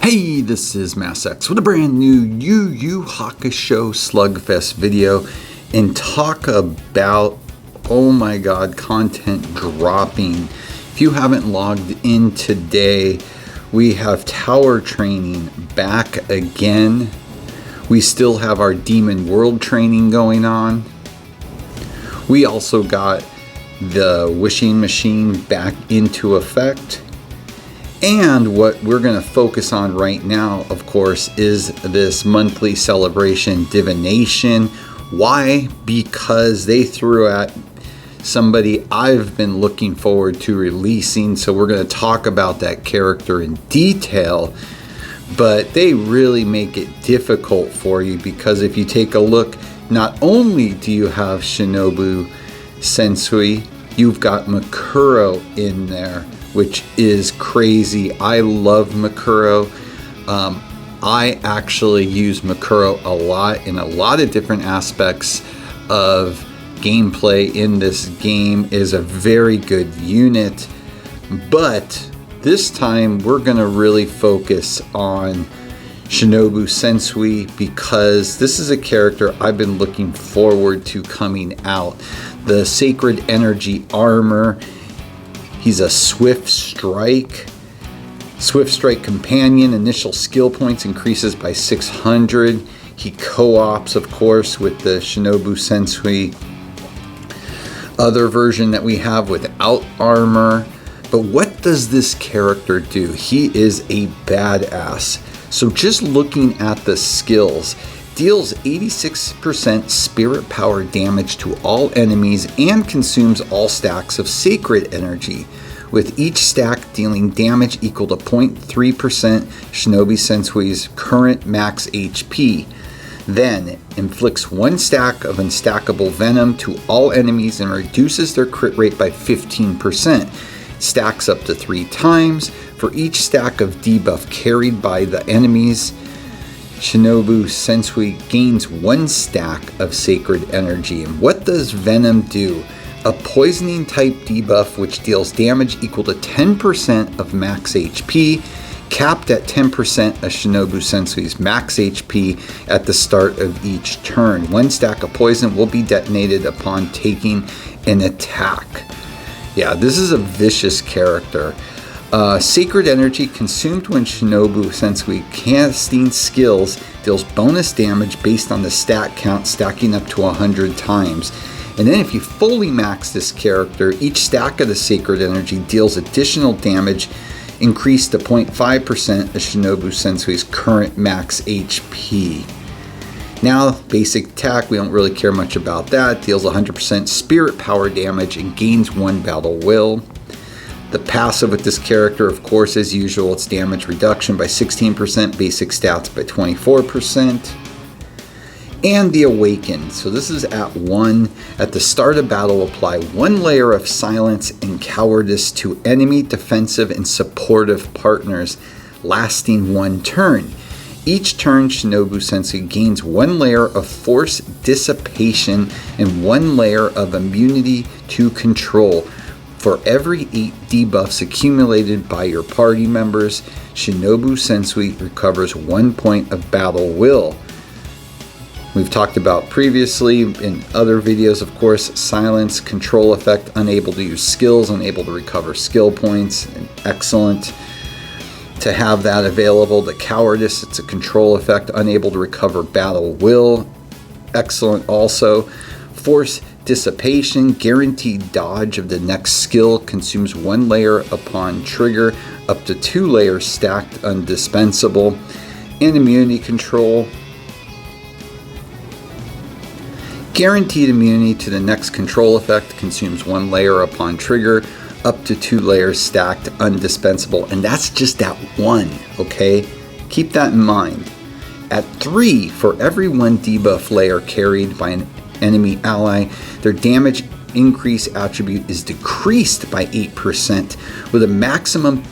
Hey, this is MassX with a brand new Yu Yu Hakusho Slugfest video and talk about, oh my god, content dropping. If you haven't logged in today, we have tower training back again. We still have our Demon World training going on. We also got the wishing machine back into effect. And what we're going to focus on right now, of course, is this monthly celebration, Divination. Why? Because they threw at somebody I've been looking forward to releasing. So we're going to talk about that character in detail. But they really make it difficult for you because if you take a look, not only do you have Shinobu Sensui, you've got Mikuro in there, which is crazy. I love Mikuro. I actually use Mikuro a lot in a lot of different aspects of gameplay in this game. Is a very good unit, but this time we're going to really focus on Shinobu Senui because this is a character I've been looking forward to coming out. The Sacred Energy Armor. He's a Swift Strike companion. Initial skill points increases by 600. He co-ops, of course, with the Shinobu Sensui other version that we have without armor. But what does this character do? He is a badass. So just looking at the skills, deals 86% spirit power damage to all enemies and consumes all stacks of sacred energy, with each stack dealing damage equal to 0.3% Shinobu Sensui's current max HP. Then inflicts one stack of unstackable venom to all enemies and reduces their crit rate by 15%. Stacks up to 3 times. For each stack of debuff carried by the enemies, Shinobu Sensui gains 1 stack of sacred energy. And what does Venom do? A poisoning type debuff which deals damage equal to 10% of max HP, capped at 10% of Shinobu Sensui's max HP at the start of each turn. 1 stack of poison will be detonated upon taking an attack. Yeah, this is a vicious character. Sacred energy consumed when Shinobu Sensui casting skills deals bonus damage based on the stat count stacking up to 100 times. And then if you fully max this character, each stack of the sacred energy deals additional damage increased to 0.5% of Shinobu Sensui's current max HP. Now, basic attack, we don't really care much about that. Deals 100% spirit power damage and gains 1 battle will. The passive with this character, of course, as usual, it's damage reduction by 16%, basic stats by 24%. And the Awaken. So this is at 1. At the start of battle, apply 1 layer of silence and cowardice to enemy, defensive, and supportive partners, lasting 1 turn. Each turn, Shinobu Sensui gains 1 layer of force dissipation and 1 layer of immunity to control. For every 8 debuffs accumulated by your party members, Shinobu Sensui recovers 1 point of battle will. We've talked about previously in other videos, of course, silence, control effect, unable to use skills, unable to recover skill points, and excellent to have that available. The cowardice, it's a control effect, unable to recover battle will, excellent also. Force dissipation, guaranteed dodge of the next skill, consumes 1 layer upon trigger, up to 2 layers stacked, indispensable. And immunity control, guaranteed immunity to the next control effect, consumes 1 layer upon trigger, up to 2 layers stacked, indispensable. And that's just at 1, okay? Keep that in mind. At 3, for every 1 debuff layer carried by an enemy ally, their damage increase attribute is decreased by 8%, with a maximum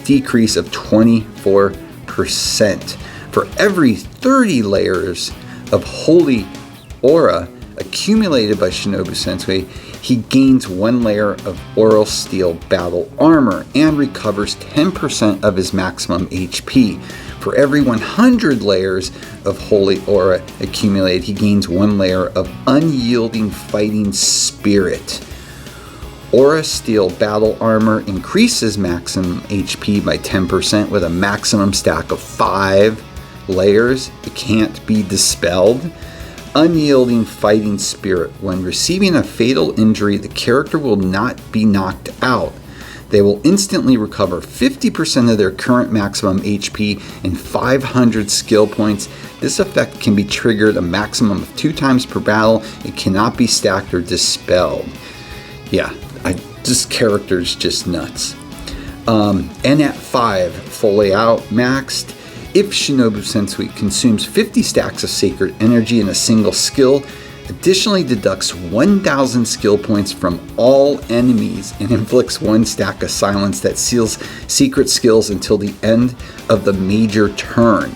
decrease of 24%. For every 30 layers of Holy Aura accumulated by Shinobu Sensui, he gains 1 layer of Aura Steel battle armor and recovers 10% of his maximum HP. For every 100 layers of Holy Aura accumulated, he gains 1 layer of Unyielding Fighting Spirit. Aura Steel battle armor increases maximum HP by 10% with a maximum stack of 5 layers. It can't be dispelled. Unyielding Fighting Spirit. When receiving a fatal injury, the character will not be knocked out. They will instantly recover 50% of their current maximum HP and 500 skill points. This effect can be triggered a maximum of 2 times per battle. It cannot be stacked or dispelled. Yeah, this character's just nuts. And at 5, fully out, maxed. If Shinobu Senui consumes 50 stacks of sacred energy in a single skill, additionally deducts 1,000 skill points from all enemies and inflicts 1 stack of silence that seals secret skills until the end of the major turn.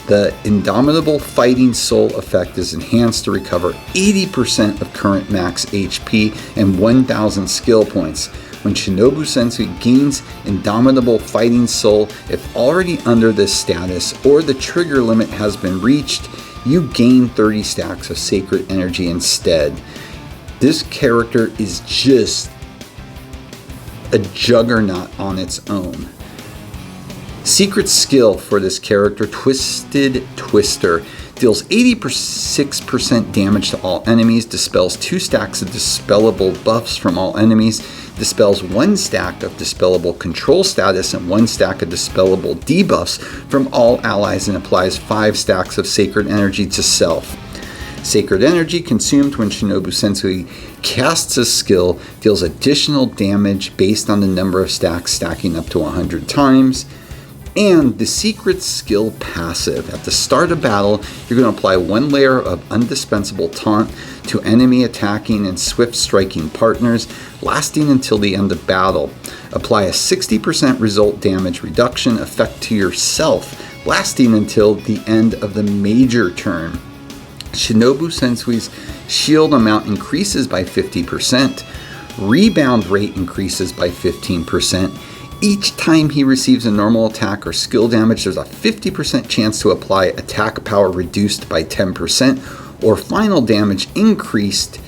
The Indomitable Fighting Soul effect is enhanced to recover 80% of current max HP and 1,000 skill points. When Shinobu Senui gains Indomitable Fighting Soul, if already under this status or the trigger limit has been reached, you gain 30 stacks of sacred energy instead. This character is just a juggernaut on its own. Secret skill for this character, Twisted Twister, deals 86% damage to all enemies, dispels 2 stacks of dispellable buffs from all enemies, dispels 1 stack of dispellable control status and 1 stack of dispellable debuffs from all allies, and applies 5 stacks of sacred energy to self. Sacred energy consumed when Shinobu Senui casts a skill deals additional damage based on the number of stacks, stacking up to 100 times. And the secret skill passive. At the start of battle, you're going to apply 1 layer of Undispensable Taunt to enemy attacking and swift striking partners, lasting until the end of battle. Apply a 60% result damage reduction effect to yourself, lasting until the end of the major turn. Shinobu Sensui's shield amount increases by 50%. Rebound rate increases by 15%. Each time he receives a normal attack or skill damage, there's a 50% chance to apply attack power reduced by 10%, or final damage increase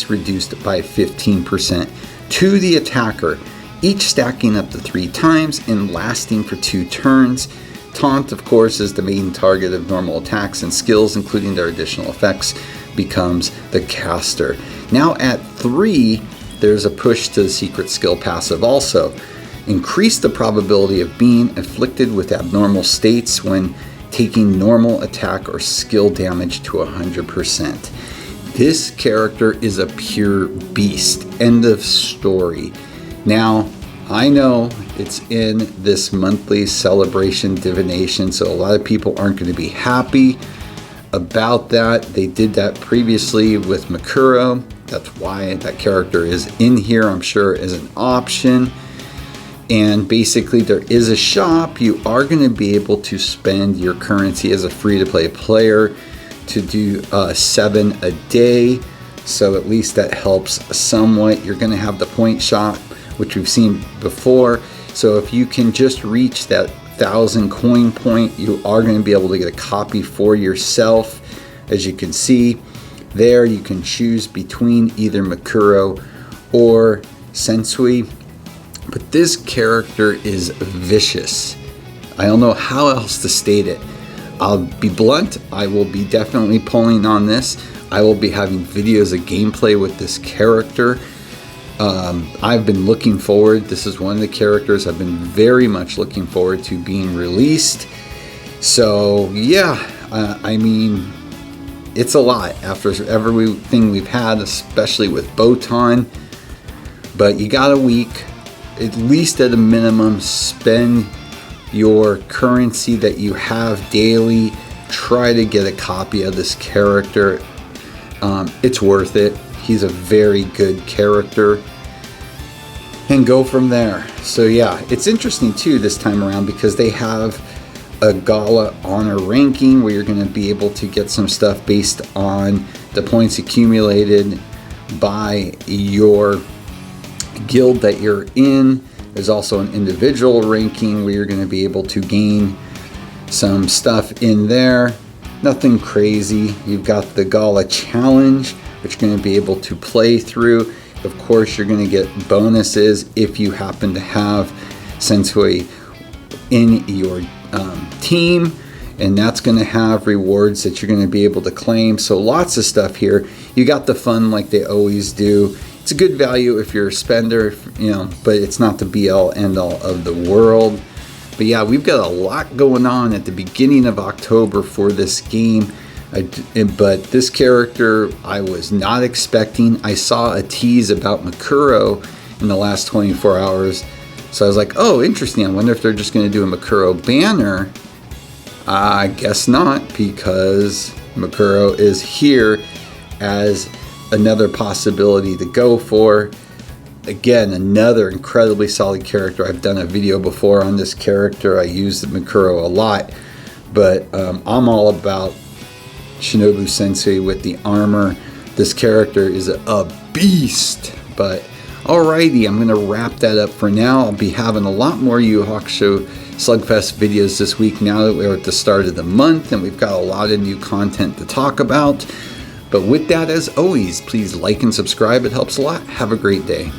reduced by 15% to the attacker, each stacking up to 3 times and lasting for 2 turns. Taunt, of course, is the main target of normal attacks and skills, including their additional effects, becomes the caster. Now at 3, there's a push to the secret skill passive also. Increase the probability of being afflicted with abnormal states when taking normal attack or skill damage to 100%. This character is a pure beast. End of story. Now, I know it's in this monthly celebration divination, so a lot of people aren't going to be happy about that. They did that previously with Makuro. That's why that character is in here, I'm sure, as an option. And basically there is a shop. You are going to be able to spend your currency as a free-to-play player to do 7 a day. So at least that helps somewhat. You're going to have the point shop, which we've seen before. So if you can just reach that 1,000 coin point, you are going to be able to get a copy for yourself. As you can see there, you can choose between either Makuro or Sensui. But this character is vicious. I don't know how else to state it. I'll be blunt. I will be definitely pulling on this. I will be having videos of gameplay with this character. I've been looking forward. This is one of the characters I've been very much looking forward to being released. So yeah, I mean, it's a lot after everything we've had, especially with Botan. But you got a week. At least at a minimum, spend your currency that you have daily. Try to get a copy of this character. It's worth it. He's a very good character. And go from there. So yeah, it's interesting too this time around because they have a Gala honor ranking where you're going to be able to get some stuff based on the points accumulated by your guild that you're in. There's also an individual ranking where you're going to be able to gain some stuff in there. Nothing crazy. You've got the Gala challenge, which you're going to be able to play through. Of course, you're going to get bonuses if you happen to have Sensui in your team, and that's going to have rewards that you're going to be able to claim. So lots of stuff here. You got the fun like they always do. It's a good value if you're a spender, you know, but it's not the be-all end-all of the world. But yeah, we've got a lot going on at the beginning of October for this game. But this character I was not expecting. I saw a tease about Makuro in the last 24 hours. So I was like, oh, interesting. I wonder if they're just going to do a Makuro banner. I guess not, because Makuro is here as another possibility to go for. Again, another incredibly solid character. I've done a video before on this character. I use the Makuro a lot. But I'm all about Shinobu Sensui with the armor. This character is a beast. But alrighty, I'm going to wrap that up for now. I'll be having a lot more Yu Yu Hakusho Slugfest videos this week now that we're at the start of the month and we've got a lot of new content to talk about. But with that, as always, please like and subscribe. It helps a lot. Have a great day.